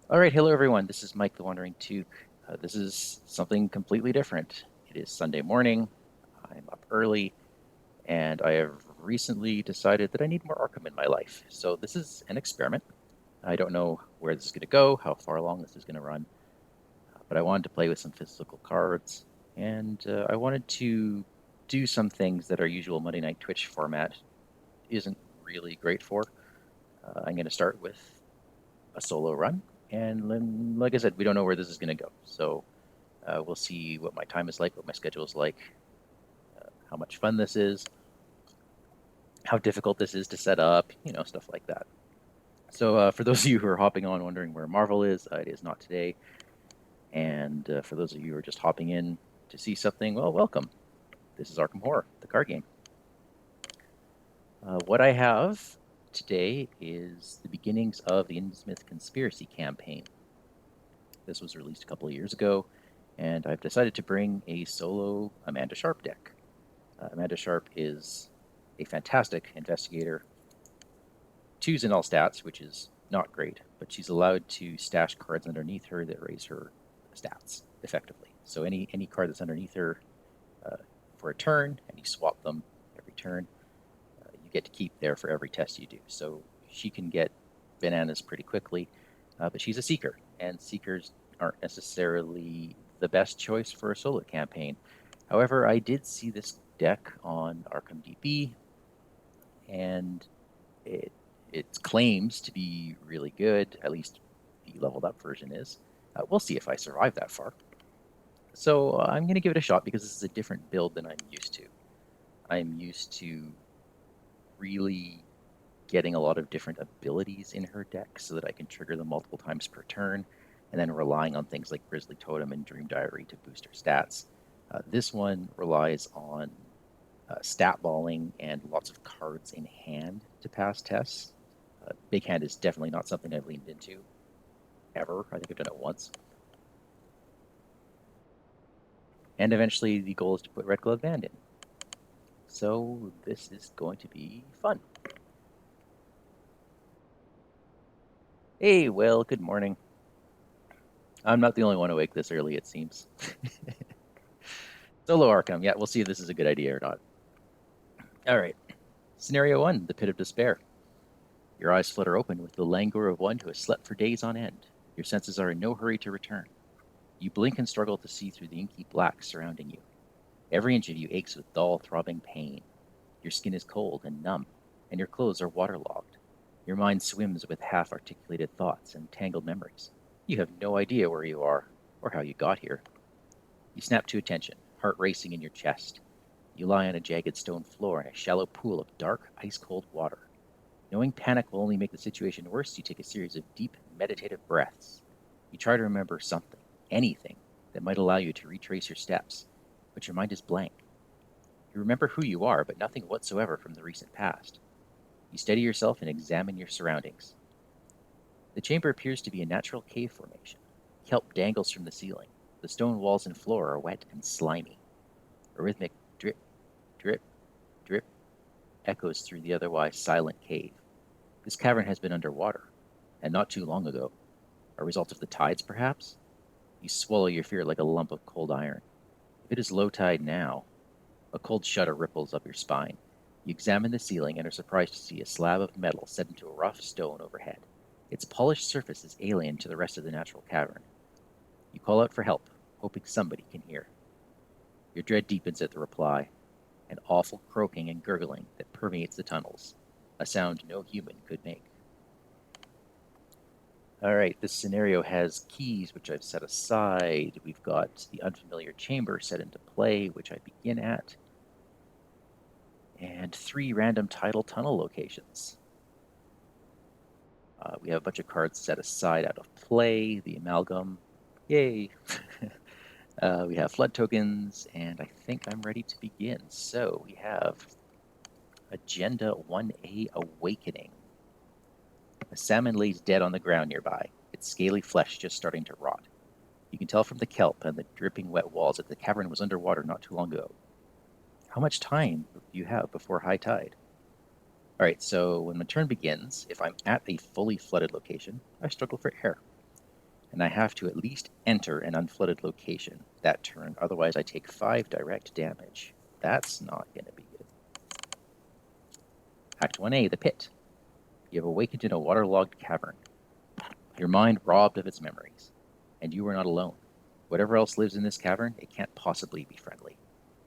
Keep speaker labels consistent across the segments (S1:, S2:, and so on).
S1: All right, hello everyone. This is Mike the Wandering Took. This is something completely different. It is Sunday morning. I'm up early, and I have recently decided that I need more Arkham in my life. So this is an experiment. I don't know where this is going to go, how far along this is going to run, but I wanted to play with some physical cards, and I wanted to do some things that our usual Monday Night Twitch format isn't really great for. I'm going to start with a solo run, and then, like I said, we don't know where this is going to go. So we'll see what my time is like, what my schedule is like, how much fun this is, how difficult this is to set up, stuff like that. So for those of you who are hopping on wondering where Marvel is, it is not today. And for those of you who are just hopping in to see something, well, welcome. This is Arkham Horror, the card game. What I have today is the beginnings of the Innsmouth Conspiracy campaign. This was released a couple of years ago, and I've decided to bring a solo Amanda Sharpe deck. Amanda Sharpe is a fantastic investigator, twos in all stats, which is not great, but she's allowed to stash cards underneath her that raise her stats effectively. So any card that's underneath her uh, for a turn, and you swap them every turn, you get to keep there for every test you do. So she can get bananas pretty quickly, but she's a seeker, and seekers aren't necessarily the best choice for a solo campaign. However, I did see this deck on Arkham DB, and it it claims to be really good. At least the leveled up version is. We'll see if I survive that far. So I'm going to give it a shot because this is a different build than I'm used to. I'm used to really getting a lot of different abilities in her deck so that I can trigger them multiple times per turn, and then relying on things like Grizzly Totem and Dream Diary to boost her stats. This one relies on stat balling and lots of cards in hand to pass tests. Big hand is definitely not something I've leaned into ever. I think I've done it once. And eventually, the goal is to put Red Glove Band in. So this is going to be fun. Hey, well, good morning. I'm not the only one awake this early, it seems. Solo Arkham. Yeah, we'll see if this is a good idea or not. All right. Scenario one, the Pit of Despair. Your eyes flutter open with the languor of one who has slept for days on end. Your senses are in no hurry to return. You blink and struggle to see through the inky black surrounding you. Every inch of you aches with dull, throbbing pain. Your skin is cold and numb, and your clothes are waterlogged. Your mind swims with half-articulated thoughts and tangled memories. You have no idea where you are or how you got here. You snap to attention, heart racing in your chest. You lie on a jagged stone floor in a shallow pool of dark, ice-cold water. Knowing panic will only make the situation worse, you take a series of deep, meditative breaths. You try to remember something, anything, that might allow you to retrace your steps, but your mind is blank. You remember who you are, but nothing whatsoever from the recent past. You steady yourself and examine your surroundings. The chamber appears to be a natural cave formation. Kelp dangles from the ceiling. The stone walls and floor are wet and slimy. A rhythmic drip, drip, drip echoes through the otherwise silent cave. This cavern has been underwater, and not too long ago. A result of the tides, perhaps? You swallow your fear like a lump of cold iron. If it is low tide now, a cold shudder ripples up your spine. You examine the ceiling and are surprised to see a slab of metal set into a rough stone overhead. Its polished surface is alien to the rest of the natural cavern. You call out for help, hoping somebody can hear. Your dread deepens at the reply, an awful croaking and gurgling that permeates the tunnels, a sound no human could make. All right, this scenario has keys, which I've set aside. We've got the unfamiliar chamber set into play, which I begin at, and 3 random tidal tunnel locations. We have a bunch of cards set aside out of play, the amalgam, yay. We have flood tokens, and I think I'm ready to begin. So we have Agenda 1A Awakening. A salmon lays dead on the ground nearby, its scaly flesh just starting to rot. You can tell from the kelp and the dripping wet walls that the cavern was underwater not too long ago. How much time do you have before high tide? All right, so when my turn begins, if I'm at a fully flooded location, I struggle for air. and I have to at least enter an unflooded location that turn, otherwise I take 5 direct damage. That's not going to be good. Act 1A, the pit. You have awakened in a waterlogged cavern, your mind robbed of its memories, and you are not alone. Whatever else lives in this cavern, it can't possibly be friendly.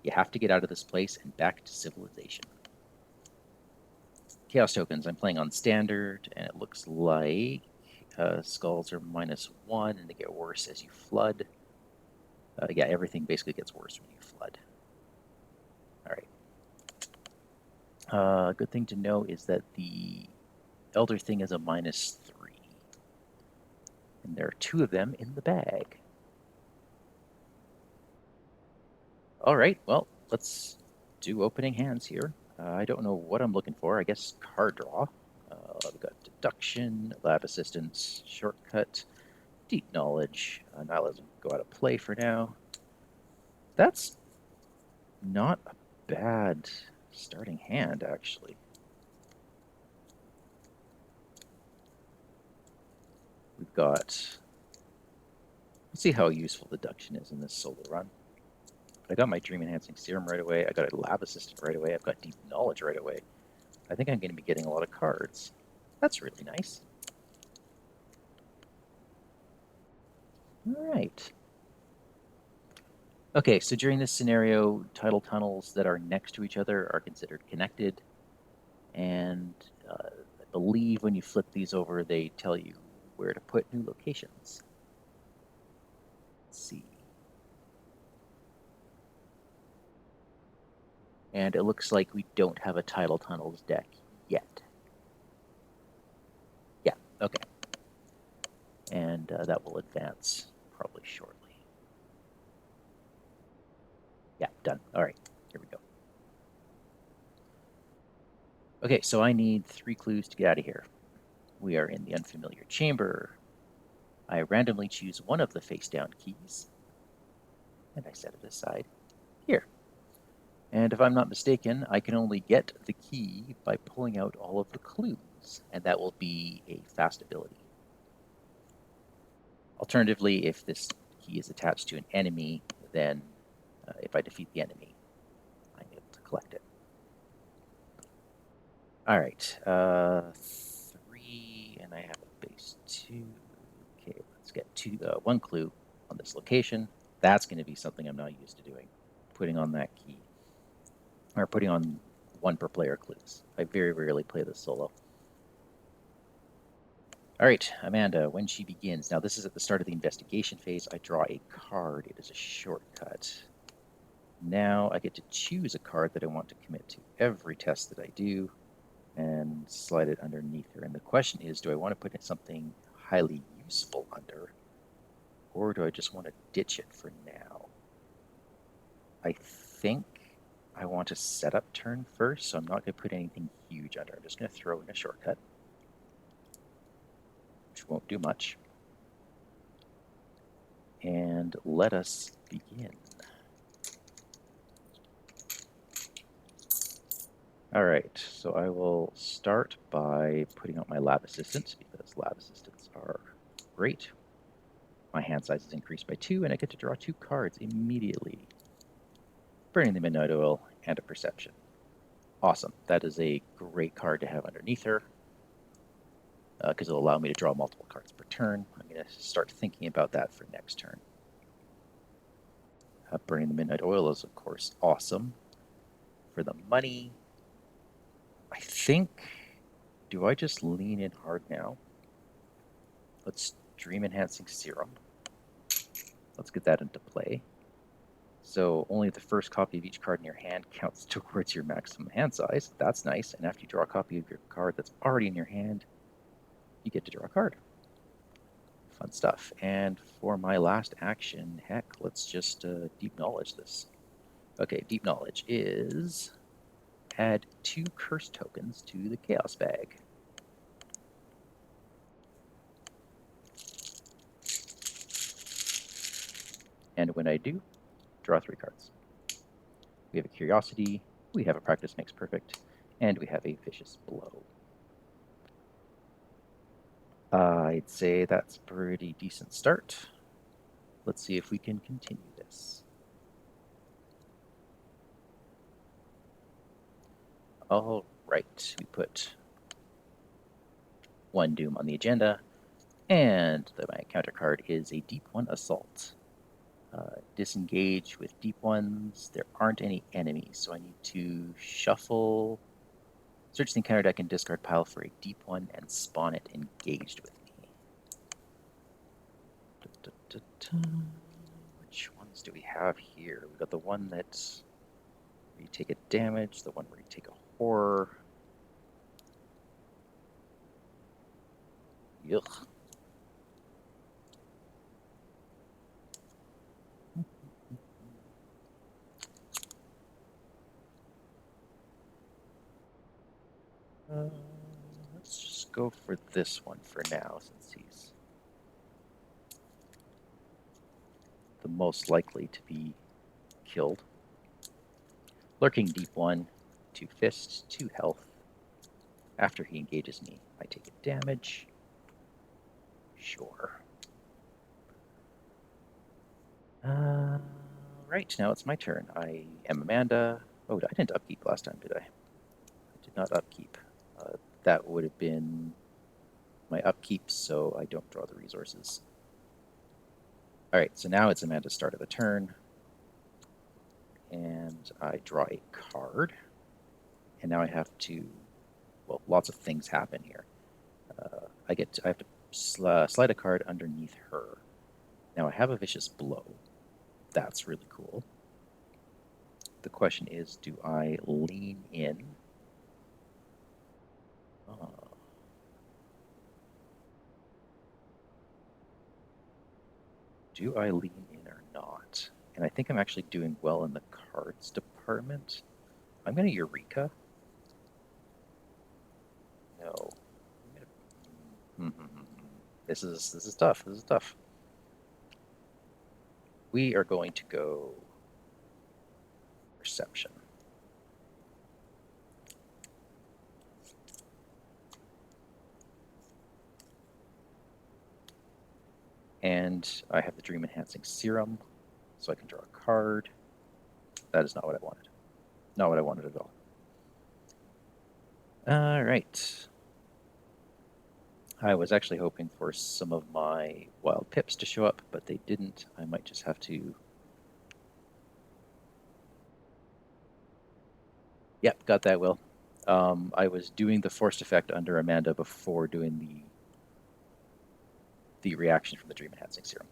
S1: You have to get out of this place and back to civilization. Chaos tokens, I'm playing on standard, and it looks like skulls are -1, and they get worse as you flood. Yeah, everything basically gets worse when you flood. All right. Good thing to know is that the Elder thing is a -3. And there are 2 of them in the bag. All right, well, let's do opening hands here. I don't know what I'm looking for. I guess card draw. We've got deduction, lab assistance, shortcut, deep knowledge. Now let's go out of play for now. That's not a bad starting hand, actually. We've got... Let's see how useful deduction is in this solo run. I got my Dream Enhancing Serum right away. I got a Lab Assistant right away. I've got Deep Knowledge right away. I think I'm going to be getting a lot of cards. That's really nice. All right. Okay, so during this scenario, tidal tunnels that are next to each other are considered connected. And I believe when you flip these over, they tell you where to put new locations. Let's see. And it looks like we don't have a tidal tunnels deck yet. Yeah, okay. And that will advance probably shortly. Yeah, done. All right, here we go. Okay, so I need 3 clues to get out of here. We are in the unfamiliar chamber. I randomly choose one of the face-down keys, and I set it aside here. And if I'm not mistaken, I can only get the key by pulling out all of the clues, and that will be a fast ability. Alternatively, if this key is attached to an enemy, then if I defeat the enemy, I'm able to collect it. All right, 3, and I have a base 2. Okay, let's get 1 clue on this location. That's going to be something I'm not used to doing, putting on that key, or putting on 1 per player clues. I very rarely play this solo. All right, Amanda, when she begins. Now, this is at the start of the investigation phase. I draw a card. It is a shortcut. Now I get to choose a card that I want to commit to every test that I do and slide it underneath her. And the question is, do I want to put in something highly useful under, or do I just want to ditch it for now? I think I want to set up turn first, so I'm not going to put anything huge under. I'm just going to throw in a shortcut, which won't do much. And let us begin. All right, so I will start by putting out my lab assistant, because lab assistants are great. My hand size is increased by 2, and I get to draw 2 cards immediately. Burning the Midnight Oil and a Perception. Awesome. That is a great card to have underneath her, because it'll allow me to draw multiple cards per turn. I'm going to start thinking about that for next turn. Burning the Midnight Oil is, of course, awesome. For the money, I think, do I just lean in hard now? Let's Dream Enhancing Serum. Let's get that into play. So only the first copy of each card in your hand counts towards your maximum hand size. That's nice. And after you draw a copy of your card that's already in your hand, you get to draw a card. Fun stuff. And for my last action, heck, let's just Deep Knowledge this. Okay, Deep Knowledge is add 2 curse tokens to the Chaos bag. And when I do, draw 3 cards. We have a Curiosity, we have a Practice Makes Perfect, and we have a Vicious Blow. I'd say that's a pretty decent start. Let's see if we can continue this. All right, we put one Doom on the agenda, and my counter card is a Deep One Assault. Disengage with Deep Ones. There aren't any enemies, so I need to shuffle, search the encounter deck and discard pile for a Deep One and spawn it engaged with me. Which ones do we have here? We've got the one that where you take a damage, the one where you take a horror. Yuck. Let's just go for this one for now, since he's the most likely to be killed. Lurking Deep One, 2 fists, 2 health. After he engages me, I take a damage. Sure. Right, now it's my turn. I am Amanda. Oh, I didn't upkeep last time, did I? I did not upkeep. That would have been my upkeep, so I don't draw the resources. All right, so now it's Amanda's start of the turn. And I draw a card. And now I have to, well, lots of things happen here. I have to slide a card underneath her. Now I have a Vicious Blow. That's really cool. The question is, do I lean in? Do I lean in or not? And I think I'm actually doing well in the cards department. I'm going to Eureka. No. This is tough. This is tough. We are going to go Perception. And I have the Dream Enhancing Serum, so I can draw a card. That is not what I wanted. Not what I wanted at all. All right. I was actually hoping for some of my wild pips to show up, but they didn't. I might just have to... Yep, got that, Will. I was doing the forced effect under Amanda before doing the reaction from the Dream Enhancing Serum.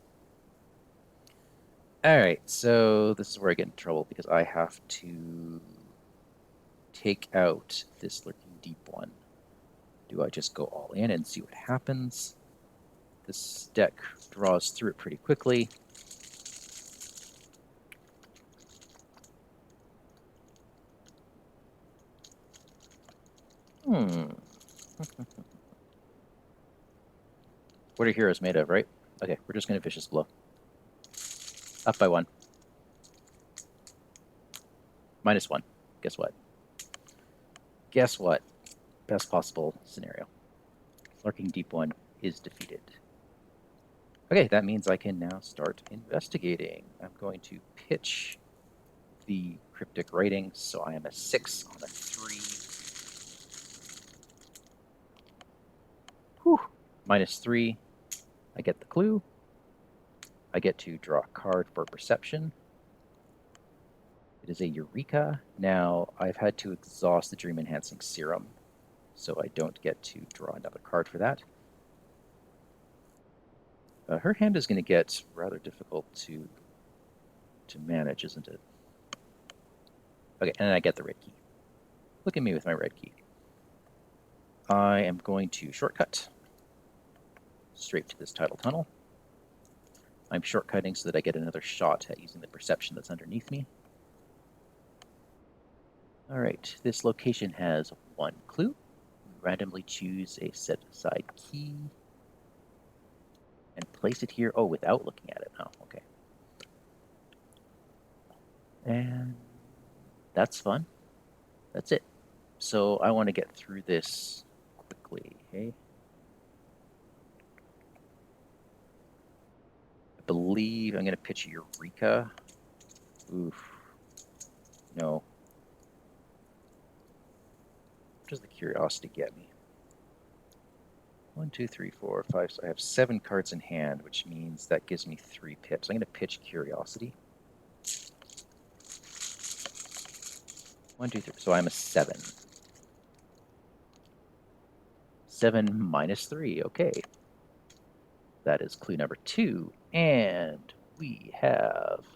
S1: All right, so this is where I get in trouble because I have to take out this Lurking Deep One. Do I just go all in and see what happens? This deck draws through it pretty quickly. What are heroes made of, right? Okay, we're just going to Vicious Blow. Up by 1. -1. Guess what? Guess what? Best possible scenario. Lurking Deep One is defeated. Okay, that means I can now start investigating. I'm going to pitch the cryptic writing, so I am a 6 on a 3. Whew. -3. I get the clue. I get to draw a card for Perception. It is a Eureka. Now, I've had to exhaust the Dream Enhancing Serum, so I don't get to draw another card for that. Her hand is going to get rather difficult to manage, isn't it? Okay, and I get the red key. Look at me with my red key. I am going to shortcut straight to this tidal tunnel. I'm shortcutting so that I get another shot at using the Perception that's underneath me. All right, this location has 1 clue. Randomly choose a set aside key and place it here. Oh, without looking at it. Oh, okay. And that's fun. That's it. So I want to get through this quickly, hey? believe I'm going to pitch Eureka. Oof. No. What does the Curiosity get me? 1, 2, 3, 4, 5. So I have 7 cards in hand, which means that gives me 3 pips. I'm going to pitch Curiosity. 1, 2, 3. So I'm a 7. 7 minus 3. Okay. That is clue number 2. And we have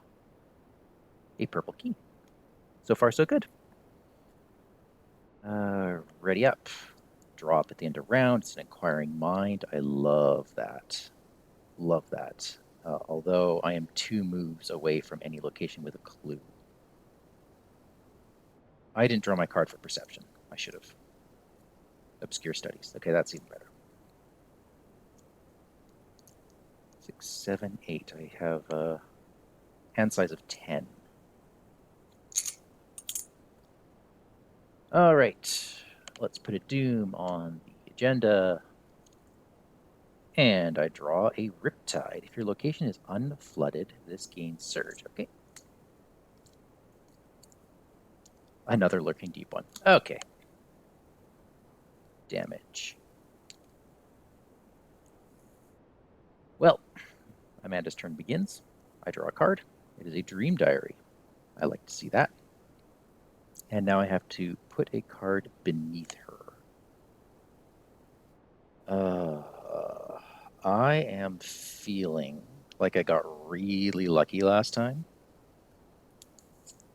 S1: a purple key. So far, so good. Ready up. Draw up at the end of round. It's an inquiring mind. I love that. Love that. Although I am 2 moves away from any location with a clue. I didn't draw my card for perception. I should have. Obscure studies. Okay, that's even better. 6, 7, 8. I have a hand size of 10. All right. Let's put a doom on the agenda. And I draw a Riptide. If your location is unflooded, this gains surge. Okay. Another Lurking Deep one. Okay. Damage. Well, Amanda's turn begins. I draw a card. It is a Dream Diary. I like to see that. And now I have to put a card beneath her. I am feeling like I got really lucky last time.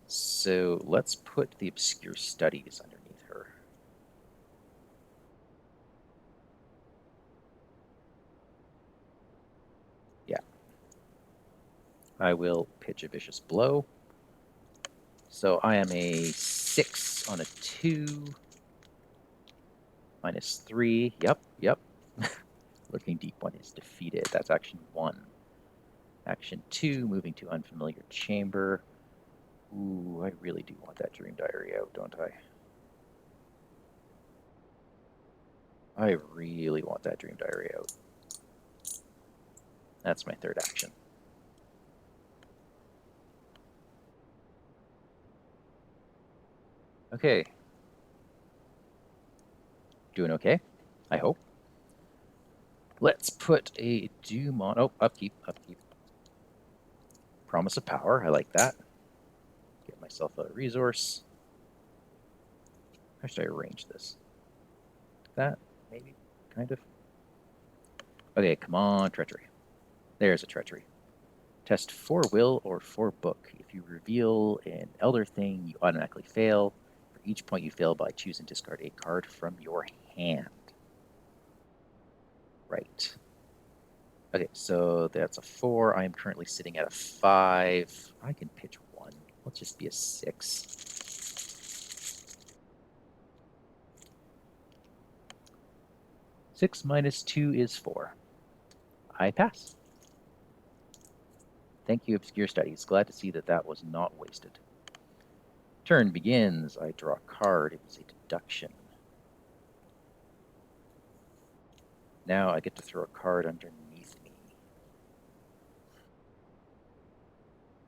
S1: So let's put the Obscure Studies underneath her. Yeah. I will pitch a Vicious Blow. So I am a 6 on a 2. Minus 3. Yep. Lurking Deep one is defeated. That's action 1. Action 2, moving to Unfamiliar Chamber. Ooh, I really do want that Dream Diary out, don't I? I really want that Dream Diary out. That's my 3rd action. Okay. Doing okay, I hope. Let's put a Doom on. Oh, upkeep. Promise of Power. I like that. Get myself a resource. How should I arrange this? That, maybe? Kind of. Okay, come on, Treachery. There's a Treachery. Test 4 will or 4 book. If you reveal an Elder thing, you automatically fail. For each point you fail by, choose and discard a card from your hand. Right. Okay, so that's a 4. I am currently sitting at a 5. I can pitch 1. Let's just be a 6. Six minus 2 is 4. I pass. Thank you, Obscure Studies. Glad to see that that was not wasted. Turn begins. I draw a card. It was a deduction. Now I get to throw a card underneath me.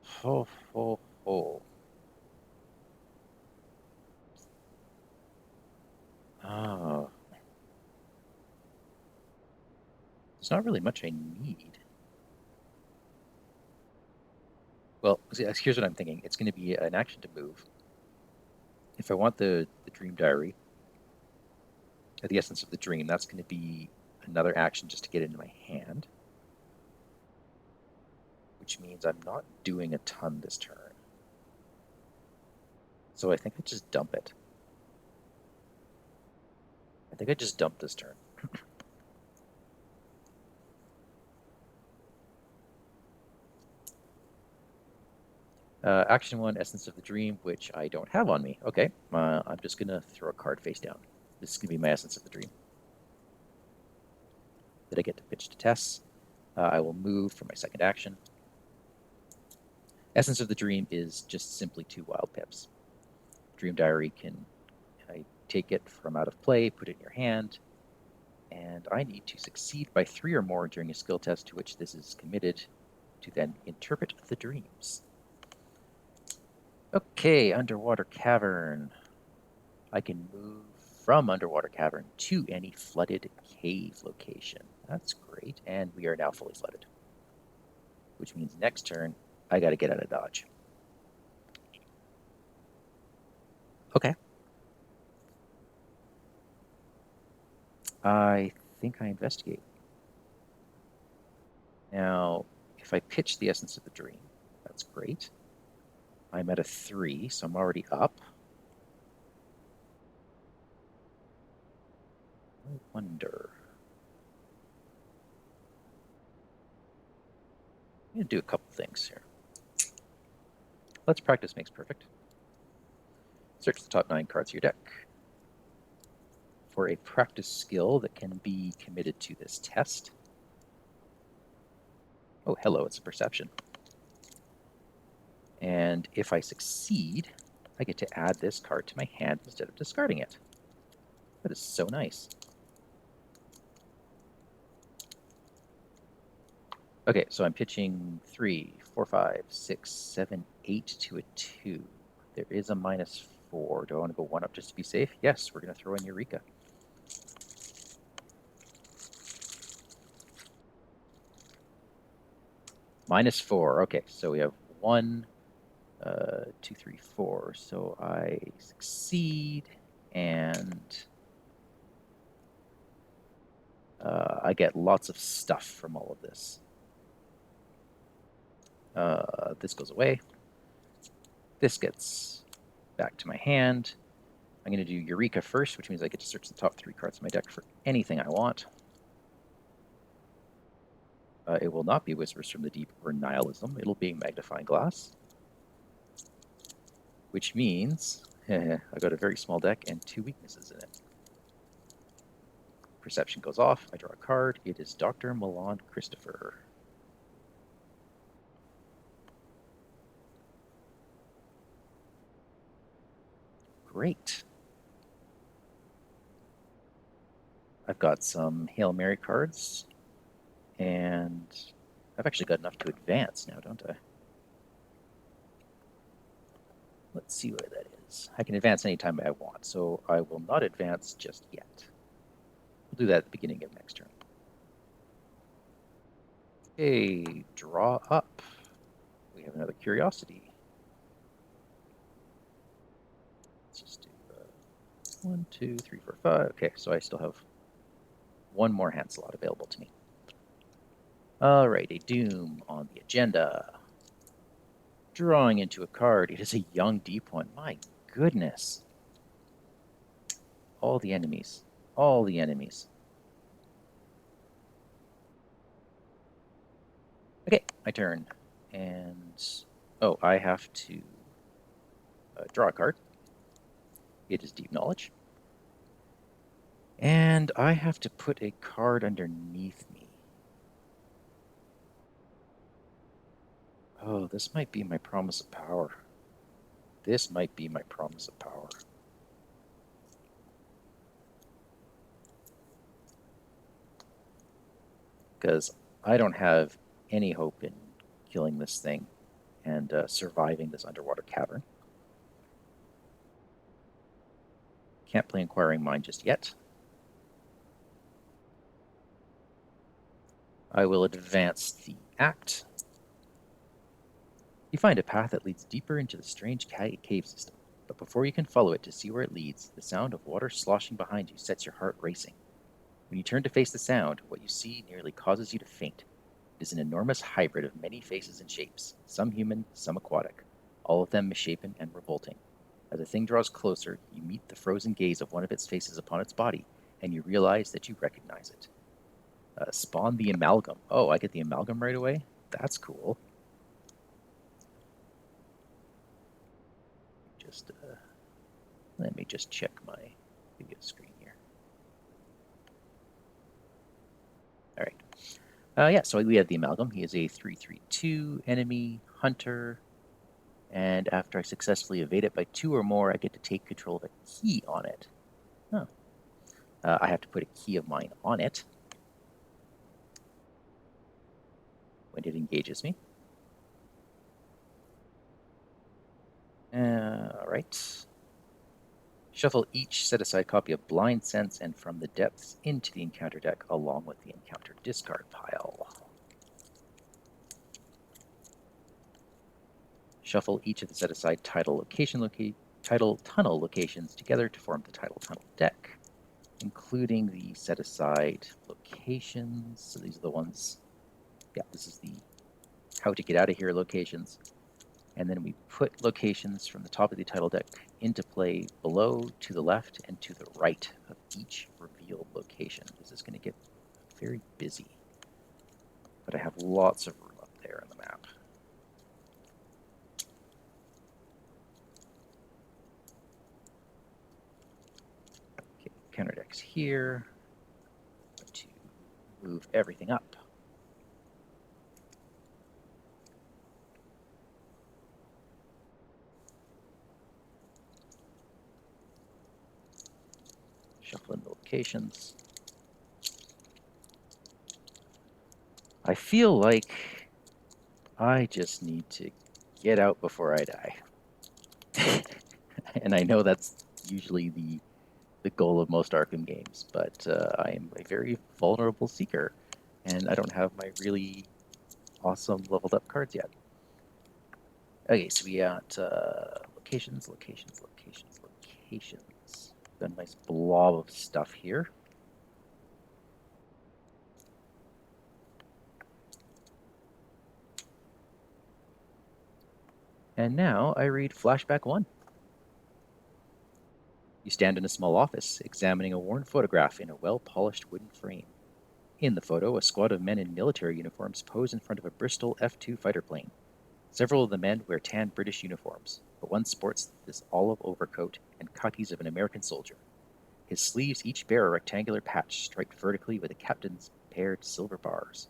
S1: Ho. Oh. There's not really much I need. Well, here's what I'm thinking. It's going to be an action to move. If I want the Dream Diary, the Essence of the Dream, that's going to be another action just to get into my hand. Which means I'm not doing a ton this turn. So I think I just dump it. I think I just dump this turn. Action 1, Essence of the Dream, which I don't have on me. Okay, I'm just going to throw a card face down. This is going to be my Essence of the Dream. That I get to pitch to Tess. I will move for my 2nd action. Essence of the Dream is just simply 2 wild pips. Dream Diary I take it from out of play, put it in your hand, and I need to succeed by 3 or more during a skill test to which this is committed to then interpret the dreams. Okay, underwater cavern. I can move from underwater cavern to any flooded cave location. That's great, and we are now fully flooded. Which means next turn, I got to get out of dodge. Okay. I think I investigate. Now, if I pitch the essence of the dream, that's great. I'm at a 3, so I'm already up. I wonder. I'm going to do a couple things here. Let's practice makes perfect. Search the top 9 cards of your deck for a practice skill that can be committed to this test. Oh, hello, it's a perception. And if I succeed, I get to add this card to my hand instead of discarding it. That is so nice. Okay, so I'm pitching 3, 4, 5, 6, 7, 8 to a 2. There is a -4. Do I want to go 1 up just to be safe? Yes, we're going to throw in Eureka. -4. Okay, so we have 1, 2, 3, 4. So I succeed, and I get lots of stuff from all of this. This goes away. This gets back to my hand. I'm going to do Eureka first, which means I get to search the top 3 cards of my deck for anything I want. It will not be Whispers from the Deep or Nihilism. It'll be Magnifying Glass. Which means I've got a very small deck and 2 weaknesses in it. Perception goes off. I draw a card. It is Dr. Milan Christopher. Great. I've got some Hail Mary cards, and I've actually got enough to advance now, don't I? Let's see where that is. I can advance anytime I want, so I will not advance just yet. We'll do that at the beginning of next turn. Okay, draw up. We have another curiosity. Let's just do 1, 2, 3, 4, 5. Okay, so I still have 1 more hand slot available to me. All right, a Doom on the agenda. Drawing into a card. It is a young deep one. My goodness. All the enemies. All the enemies. Okay, my turn. And, oh, I have to draw a card. It is Deep Knowledge. And I have to put a card underneath me. Oh, this might be my Promise of Power. This might be my Promise of Power. Because I don't have any hope in killing this thing and surviving this underwater cavern. Can't play Inquiring Mind just yet. I will advance the act. You find a path that leads deeper into the strange cave system, but before you can follow it to see where it leads, the sound of water sloshing behind you sets your heart racing. When you turn to face the sound, what you see nearly causes you to faint. It is an enormous hybrid of many faces and shapes, some human, some aquatic, all of them misshapen and revolting. As the thing draws closer, you meet the frozen gaze of one of its faces upon its body, and you realize that you recognize it. Spawn the Amalgam. Oh, I get the Amalgam right away? That's cool. Just let me just check my video screen here. All right. Yeah, so we have the Amalgam. He is a 3/3/2 enemy hunter. And after I successfully evade it by 2 or more, I get to take control of a key on it. Oh. I have to put a key of mine on it when it engages me. right. Shuffle each set-aside copy of Blind Sense and From the Depths into the encounter deck along with the encounter discard pile. Shuffle each of the set-aside title tunnel locations together to form the title tunnel deck, including the set-aside locations. So these are the ones, yeah, this is the how to get out of here locations. And then we put locations from the top of the title deck into play below, to the left, and to the right of each revealed location. This is going to get very busy, but I have lots of room up there on the map. Okay, counter decks here. I'm going to move everything up. Shuffle in the locations. I feel like I just need to get out before I die. And I know that's usually the goal of most Arkham games, but I am a very vulnerable seeker, and I don't have my really awesome leveled up cards yet. Okay, so we got locations. Got a nice blob of stuff here. And now I read Flashback 1. You stand in a small office, examining a worn photograph in a well-polished wooden frame. In the photo, a squad of men in military uniforms pose in front of a Bristol F-2 fighter plane. Several of the men wear tan British uniforms, but one sports this olive overcoat and khakis of an American soldier. His sleeves each bear a rectangular patch striped vertically with a captain's paired silver bars.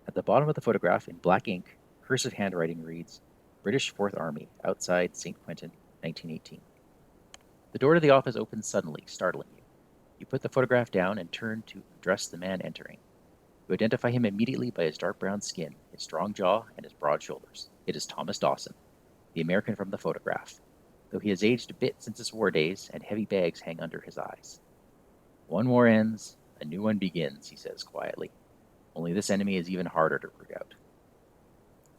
S1: At the bottom of the photograph, in black ink, cursive handwriting reads, British Fourth Army, outside St. Quentin, 1918. The door to the office opens suddenly, startling you. You put the photograph down and turn to address the man entering. You identify him immediately by his dark brown skin, his strong jaw, and his broad shoulders. It is Thomas Dawson, the American from the photograph, though he has aged a bit since his war days and heavy bags hang under his eyes. One war ends, a new one begins, he says quietly. Only this enemy is even harder to root out.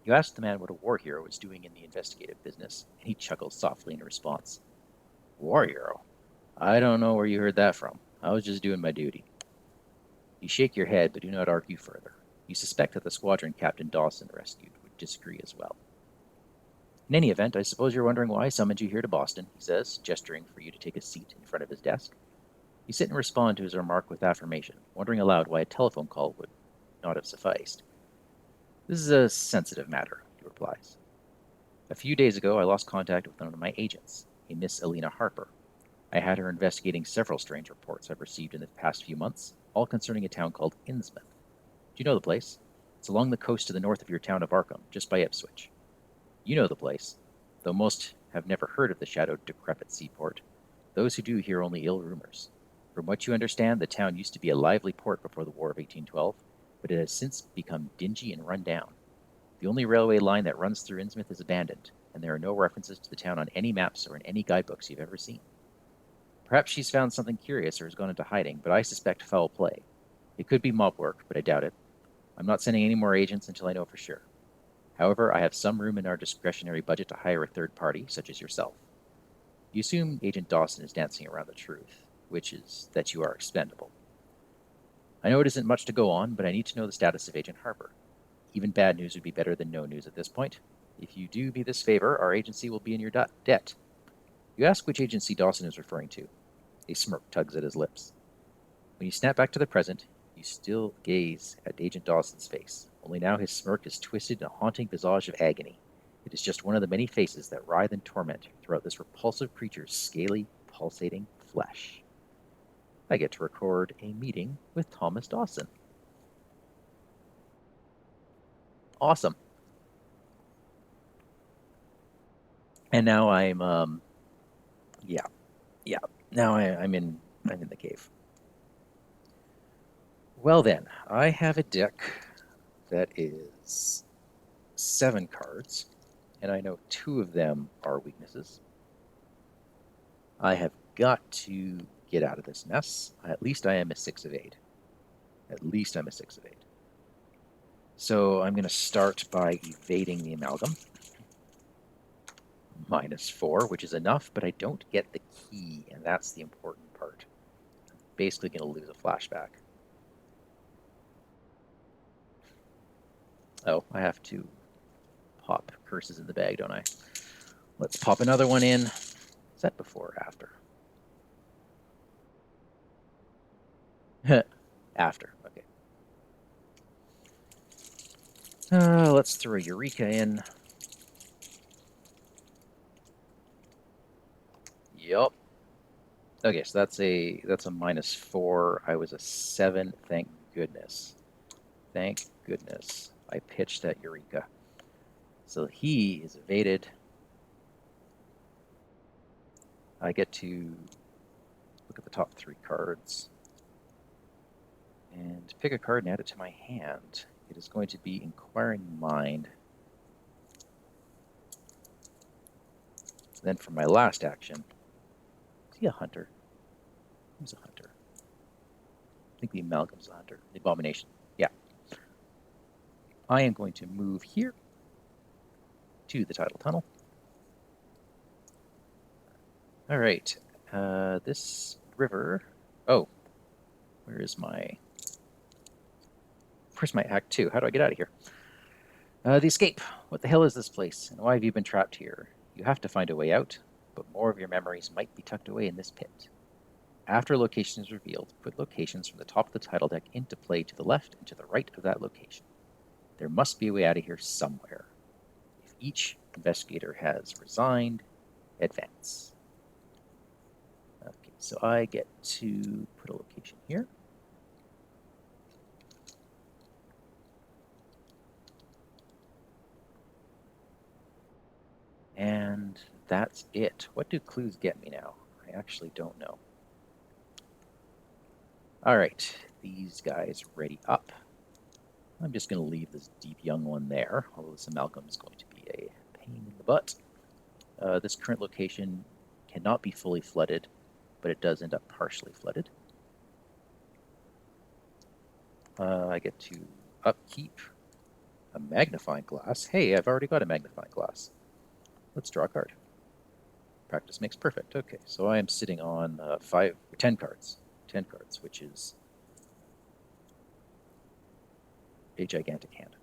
S1: You ask the man what a war hero is doing in the investigative business, and he chuckles softly in response. War hero? I don't know where you heard that from. I was just doing my duty. You shake your head, but do not argue further. You suspect that the squadron Captain Dawson rescued would disagree as well. In any event, I suppose you're wondering why I summoned you here to Boston, he says, gesturing for you to take a seat in front of his desk. You sit and respond to his remark with affirmation, wondering aloud why a telephone call would not have sufficed. This is a sensitive matter, he replies. A few days ago, I lost contact with one of my agents, a Miss Alina Harper. I had her investigating several strange reports I've received in the past few months, all concerning a town called Innsmouth. Do you know the place? It's along the coast to the north of your town of Arkham, just by Ipswich. You know the place, though most have never heard of the shadowed, decrepit seaport. Those who do hear only ill rumors. From what you understand, the town used to be a lively port before the War of 1812, but it has since become dingy and run down. The only railway line that runs through Innsmouth is abandoned, and there are no references to the town on any maps or in any guidebooks you've ever seen. Perhaps she's found something curious or has gone into hiding, but I suspect foul play. It could be mob work, but I doubt it. I'm not sending any more agents until I know for sure. However, I have some room in our discretionary budget to hire a third party, such as yourself. You assume Agent Dawson is dancing around the truth, which is that you are expendable. I know it isn't much to go on, but I need to know the status of Agent Harper. Even bad news would be better than no news at this point. If you do me this favor, our agency will be in your debt. You ask which agency Dawson is referring to. A smirk tugs at his lips. When you snap back to the present, you still gaze at Agent Dawson's face, only now his smirk is twisted in a haunting visage of agony. It is just one of the many faces that writhe in torment throughout this repulsive creature's scaly, pulsating flesh. I get to record a meeting with Thomas Dawson. Awesome. And now I'm yeah. Now I'm in the cave. Well then, I have a deck that is 7 cards, and I know 2 of them are weaknesses. I have got to get out of this mess. At least I am a 6 of 8. At least I'm a 6 of 8. So I'm going to start by evading the amalgam. -4, which is enough, but I don't get the key, and that's the important part. I'm basically going to lose a flashback. Oh, I have to pop curses in the bag, don't I? Let's pop another one in. Is that before or after? After, okay. Let's throw Eureka in. Yup. Okay, so that's a -4. I was a 7. Thank goodness. Thank goodness. I pitched that Eureka. So he is evaded. I get to look at the top 3 cards and pick a card and add it to my hand. It is going to be Inquiring Mind. Then for my last action, is he a hunter? Who's a hunter? I think the Amalgam's a hunter. The Abomination. Yeah. I am going to move here to the Tidal Tunnel. All right. This river. Oh, where's my Act 2? How do I get out of here? The escape. What the hell is this place, and why have you been trapped here? You have to find a way out, but more of your memories might be tucked away in this pit. After a location is revealed, put locations from the top of the title deck into play to the left and to the right of that location. There must be a way out of here somewhere. If each investigator has resigned, advance. Okay, so I get to put a location here. And that's it. What do clues get me now? I actually don't know. All right, these guys ready up. I'm just going to leave this deep young one there, although this amalgam is going to be a pain in the butt. This current location cannot be fully flooded, but it does end up partially flooded. I get to upkeep a magnifying glass. Hey, I've already got a magnifying glass. Let's draw a card. Practice makes perfect. Okay, so I am sitting on 10 cards. 10 cards, which is a gigantic hand.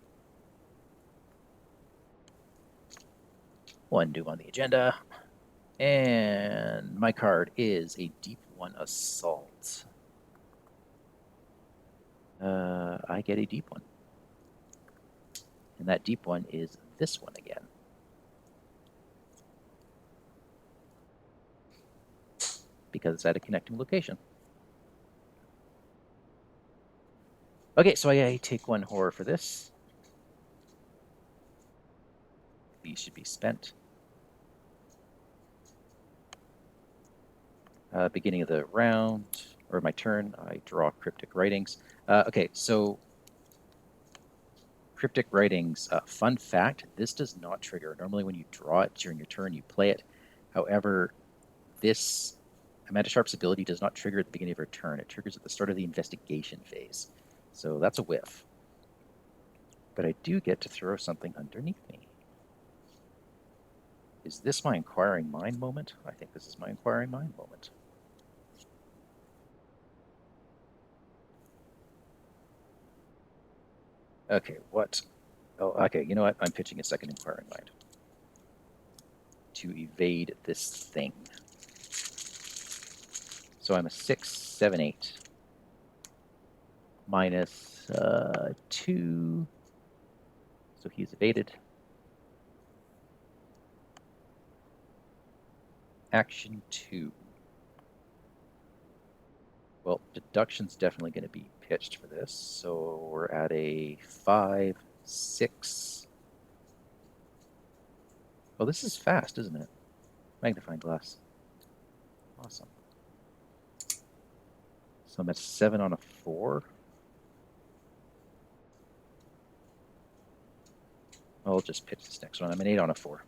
S1: One new on the agenda. And my card is a Deep One Assault. I get a deep one. And that deep one is this one again. Because it's at a connecting location. Okay, so I take 1 horror for this. These should be spent. Beginning of the round, or my turn, I draw Cryptic Writings. Okay, so Cryptic Writings, fun fact, this does not trigger. Normally when you draw it during your turn, you play it. However, this Amanda Sharpe's ability does not trigger at the beginning of her turn. It triggers at the start of the investigation phase. So that's a whiff. But I do get to throw something underneath me. Is this my Inquiring Mind moment? I think this is my Inquiring Mind moment. Okay, what? Oh, okay, you know what? I'm pitching a second Inquiring Mind to evade this thing. So I'm a 6, 7, 8. Minus 2. So he's evaded. Action 2. Well, deduction's definitely going to be pitched for this. So we're at a 5, 6. Oh, this is fast, isn't it? Magnifying glass. Awesome. So I'm at 7 on a 4. I'll just pitch this next one. I'm an 8 on a 4.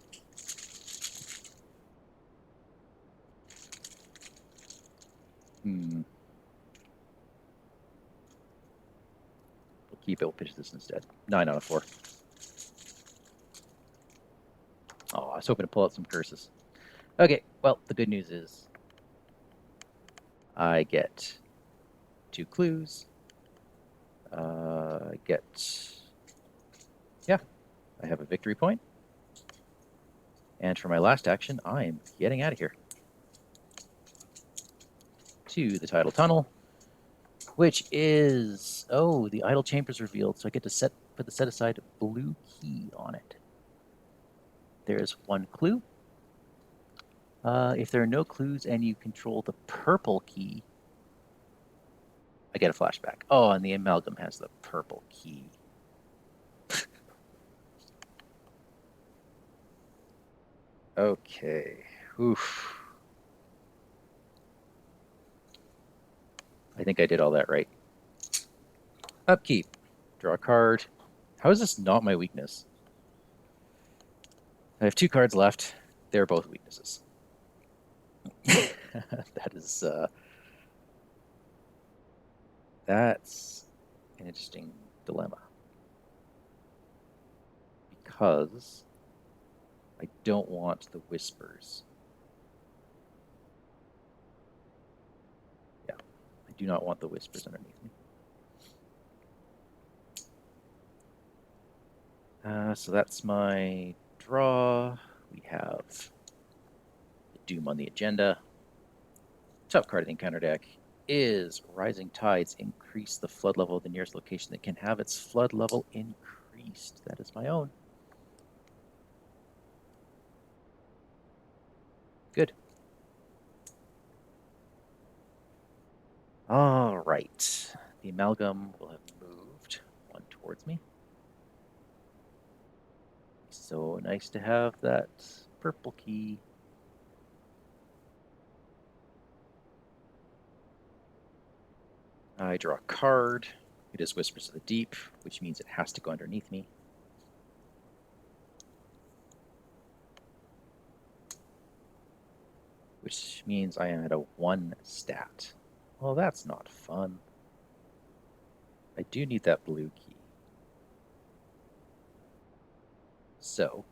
S1: We'll keep it. We'll pitch this instead. 9 out of 4. Oh, I was hoping to pull out some curses. Okay, well, the good news is I get 2 clues. I have a victory point. And for my last action, I am getting out of here. To the tidal tunnel, which is, oh, the idle chamber's revealed, so I get to put the set aside blue key on it. There's 1 clue. If there are no clues and you control the purple key, I get a flashback. Oh, and the amalgam has the purple key. Okay. Oof. I think I did all that right. Upkeep. Draw a card. How is this not my weakness? I have 2 cards left. They're both weaknesses. That is, that's an interesting dilemma. Because I don't want the whispers. Yeah, I do not want the whispers underneath me. So that's my draw. We have the Doom on the agenda. Top card in the encounter deck is Rising Tides. Increase the flood level of the nearest location that can have its flood level increased. That is my own. Good. All right. The amalgam will have moved 1 towards me. So nice to have that purple key. I draw a card. It is Whispers of the Deep, which means it has to go underneath me. Which means I am at a 1 stat. Well, that's not fun. I do need that blue key. So,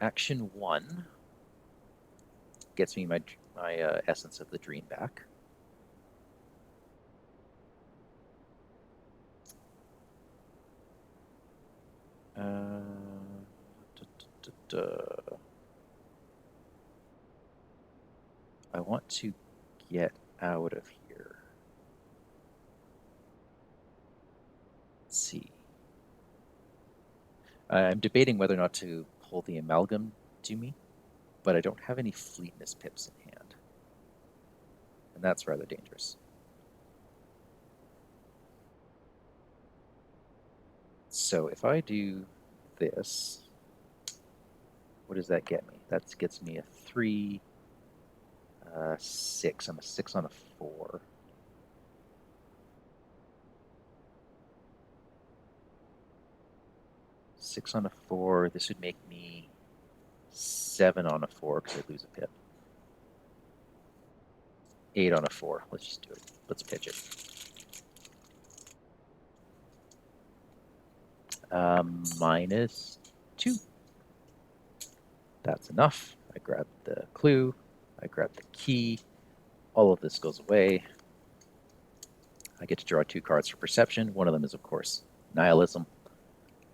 S1: action 1 gets me my Essence of the Dream back. I want to get out of here. Let's see. I'm debating whether or not to pull the amalgam to me, but I don't have any fleetness pips in hand. And that's rather dangerous. So if I do this, what does that get me? That gets me a 3, 6. I'm a 6 on a 4. Six on a 4. This would make me 7 on a 4 because I lose a pip. 8 on a 4. Let's just do it. Let's pitch it. -2. That's enough. I grab the clue. I grab the key. All of this goes away. I get to draw 2 cards for perception. One of them is, of course, nihilism.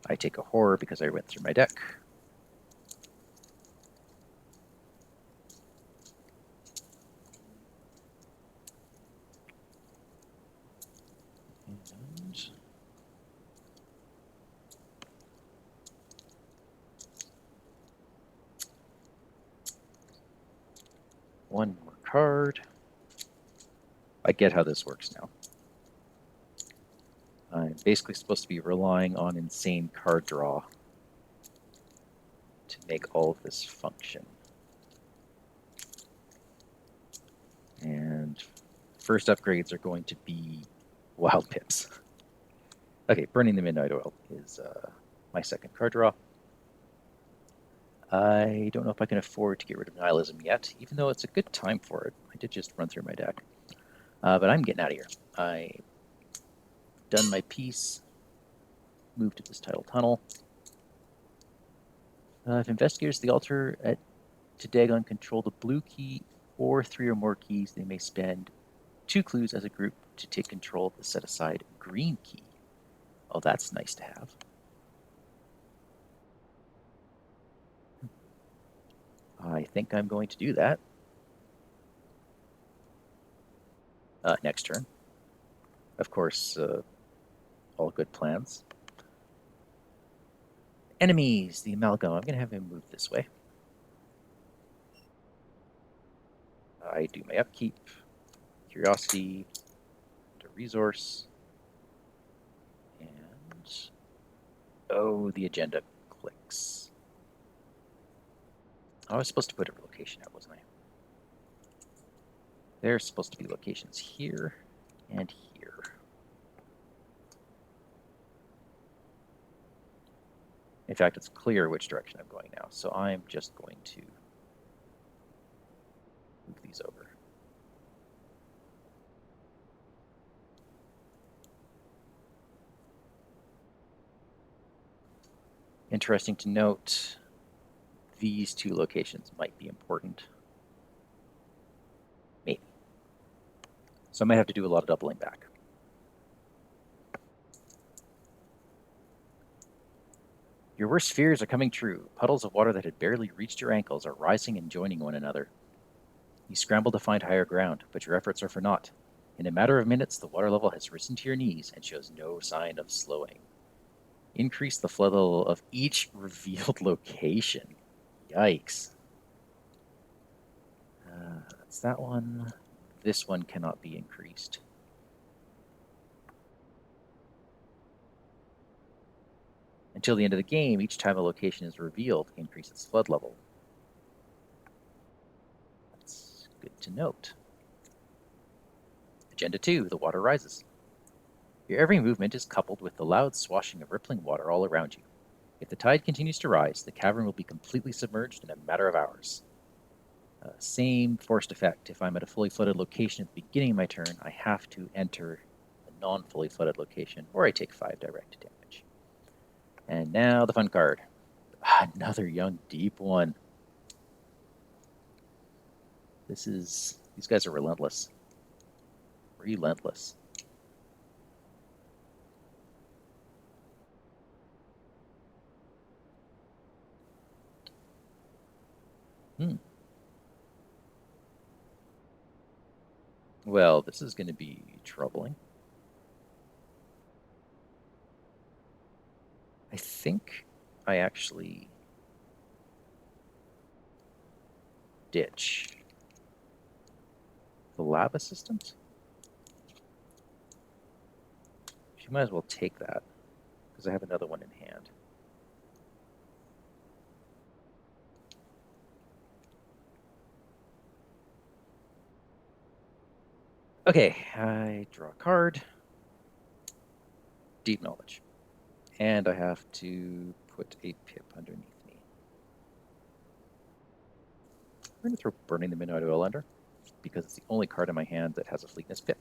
S1: I take a horror because I went through my deck. And 1 more card. I get how this works now. I'm basically supposed to be relying on insane card draw to make all of this function. And first upgrades are going to be wild pips. Okay, Burning the Midnight Oil is my second card draw. I don't know if I can afford to get rid of nihilism yet, even though it's a good time for it. I did just run through my deck. But I'm getting out of here. I've done my piece, moved to this tidal tunnel. If investigators the altar to Dagon control the blue key or 3 or more keys, they may spend 2 clues as a group to take control of the set-aside green key. Oh, that's nice to have. I think I'm going to do that. Next turn. Of course, all good plans. Enemies, the amalgam. I'm going to have him move this way. I do my upkeep, curiosity, to resource, and oh, the agenda clicks. I was supposed to put a location out, wasn't I? There's supposed to be locations here and here. In fact, it's clear which direction I'm going now, so I'm just going to move these over. Interesting to note, these 2 locations might be important. Maybe. So I might have to do a lot of doubling back. Your worst fears are coming true. Puddles of water that had barely reached your ankles are rising and joining one another. You scramble to find higher ground, but your efforts are for naught. In a matter of minutes, the water level has risen to your knees and shows no sign of slowing. Increase the flood level of each revealed location. Yikes. That's that one. This one cannot be increased. Until the end of the game, each time a location is revealed, increase its flood level. That's good to note. Agenda 2, the water rises. Your every movement is coupled with the loud swashing of rippling water all around you. If the tide continues to rise, the cavern will be completely submerged in a matter of hours. Same forced effect. If I'm at a fully flooded location at the beginning of my turn, I have to enter a non-fully flooded location, or I take 5 direct damage. And now the fun card. Another young, deep one. These guys are relentless. Relentless. Well, this is going to be troubling. I think I actually ditch the lab assistant. She might as well take that because I have another one in hand. Okay, I draw a card. Deep knowledge. And I have to put a pip underneath me. I'm going to throw Burning the Midnight Oil under because it's the only card in my hand that has a fleetness pip.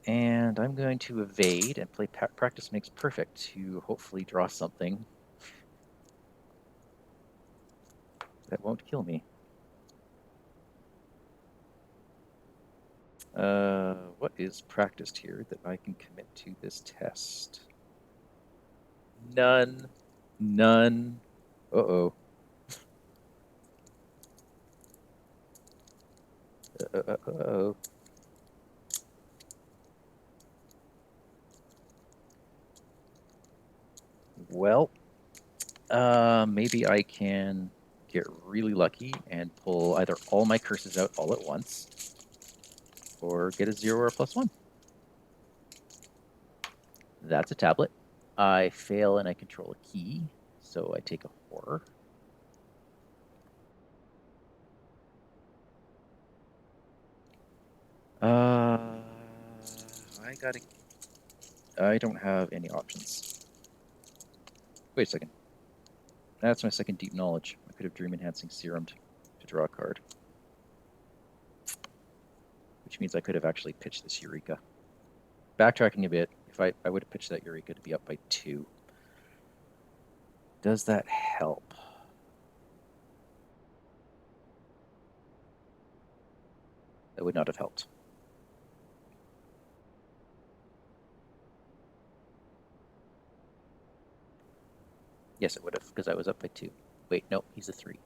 S1: And I'm going to evade and play Practice Makes Perfect to hopefully draw something that won't kill me. What is practiced here that I can commit to this test? None. None. Uh-oh. Uh-oh. Well, maybe I can get really lucky and pull either all my curses out all at once or get a 0 or a +1. That's a tablet. I fail and I control a key, so I take a horror. I don't have any options. Wait a second. That's my second deep knowledge. I could have dream enhancing serum to draw a card. Which means I could have actually pitched this Eureka. Backtracking a bit, if I would have pitched that Eureka to be up by 2. Does that help? That would not have helped. Yes, it would have, because I was up by 2. Wait, no, he's a 3.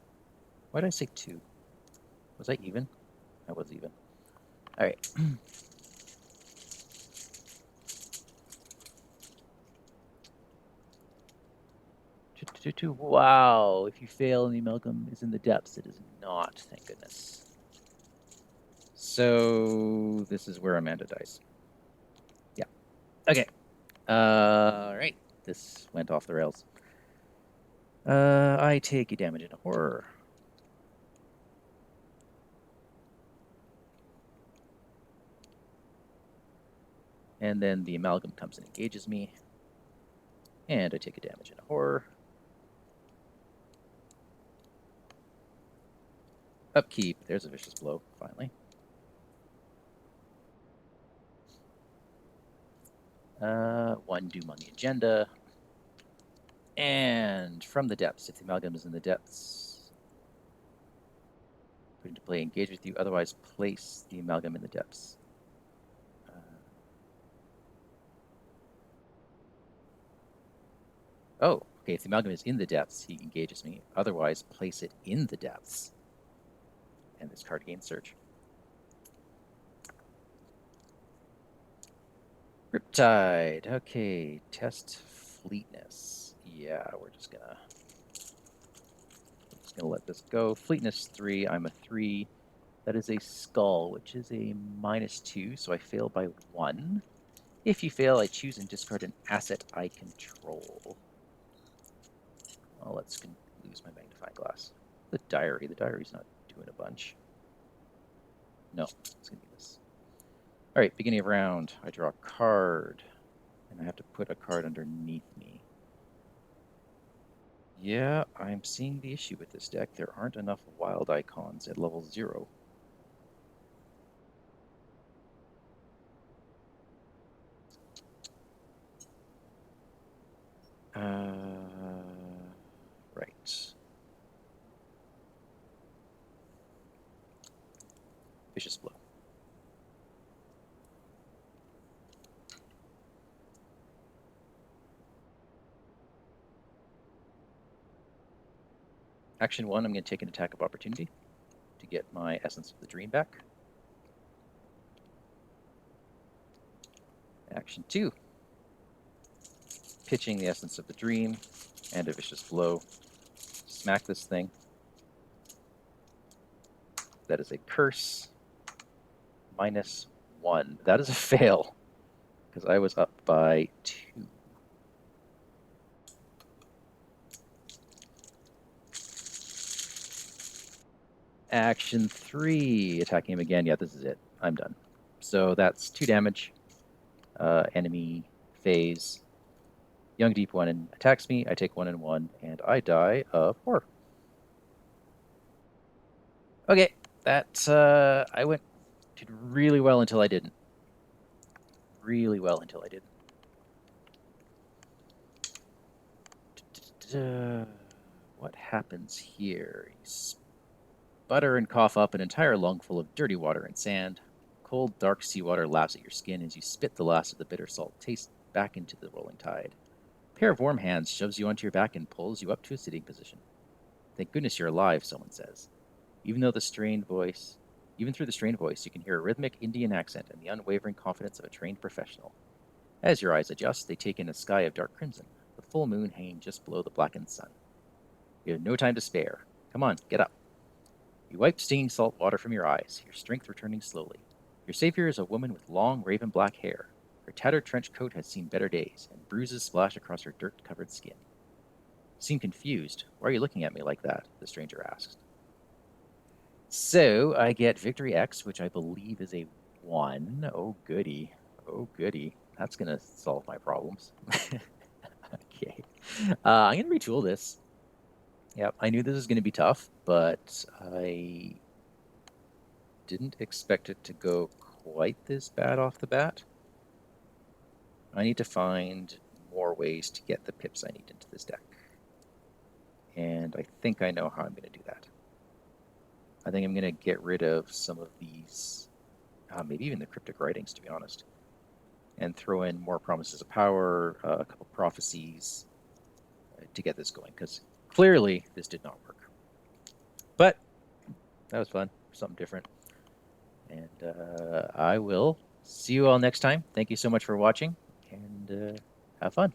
S1: Why did I say 2? Was I even? I was even. All right. Wow, if you fail and the amalgam is in the depths, it is not, thank goodness. So this is where Amanda dies. Yeah. Okay. All right. This went off the rails. I take a damage in a horror. And then the amalgam comes and engages me. And I take a damage in a horror. Upkeep. There's a vicious blow, finally. One doom on the agenda. And from the depths, if the amalgam is in the depths, put into play, engage with you, otherwise place the amalgam in the depths. Oh, okay, if the amalgam is in the depths, he engages me. Otherwise, place it in the depths. And this card gains search. Riptide. Okay, test fleetness. Yeah, we're just gonna let this go. Fleetness 3, I'm a 3. That is a skull, which is a -2, so I fail by 1. If you fail, I choose and discard an asset I control. Well, let's lose my magnifying glass. The diary's not doing a bunch. No, it's gonna be this. All right, beginning of round, I draw a card, and I have to put a card underneath me. Yeah, I'm seeing the issue with this deck. There aren't enough wild icons at level 0. Right. Vicious blow. Action 1, I'm going to take an attack of opportunity to get my Essence of the Dream back. Action 2, pitching the Essence of the Dream and a Vicious Blow. Smack this thing. That is a curse. -1. That is a fail, because I was up by 2. Action 3, attacking him again. Yeah, this is it. I'm done. So that's 2 damage. Enemy phase. Young Deep 1 and attacks me. I take 1 and 1, and I die of 4. Okay, that I did really well until I didn't. Really well until I didn't. What happens here? You sputter and cough up an entire lungful of dirty water and sand. Cold, dark seawater laps at your skin as you spit the last of the bitter salt taste back into the rolling tide. A pair of warm hands shoves you onto your back and pulls you up to a sitting position. Thank goodness you're alive, someone says. Even through the strained voice, you can hear a rhythmic Indian accent and the unwavering confidence of a trained professional. As your eyes adjust, they take in a sky of dark crimson, the full moon hanging just below the blackened sun. You have no time to spare. Come on, get up. You wipe stinging salt water from your eyes, your strength returning slowly. Your savior is a woman with long, raven black hair. Her tattered trench coat has seen better days, and bruises splash across her dirt-covered skin. You seem confused. Why are you looking at me like that? The stranger asked. So I get Victory X, which I believe is a 1. Oh, goody. Oh, goody. That's going to solve my problems. Okay. I'm going to retool this. Yep, I knew this was going to be tough, but I didn't expect it to go quite this bad off the bat. I need to find more ways to get the pips I need into this deck. And I think I know how I'm going to do that. I think I'm going to get rid of some of these, maybe even the cryptic writings, to be honest, and throw in more promises of power, a couple prophecies to get this going, because clearly this did not work. But that was fun, something different. And I will see you all next time. Thank you so much for watching, and have fun.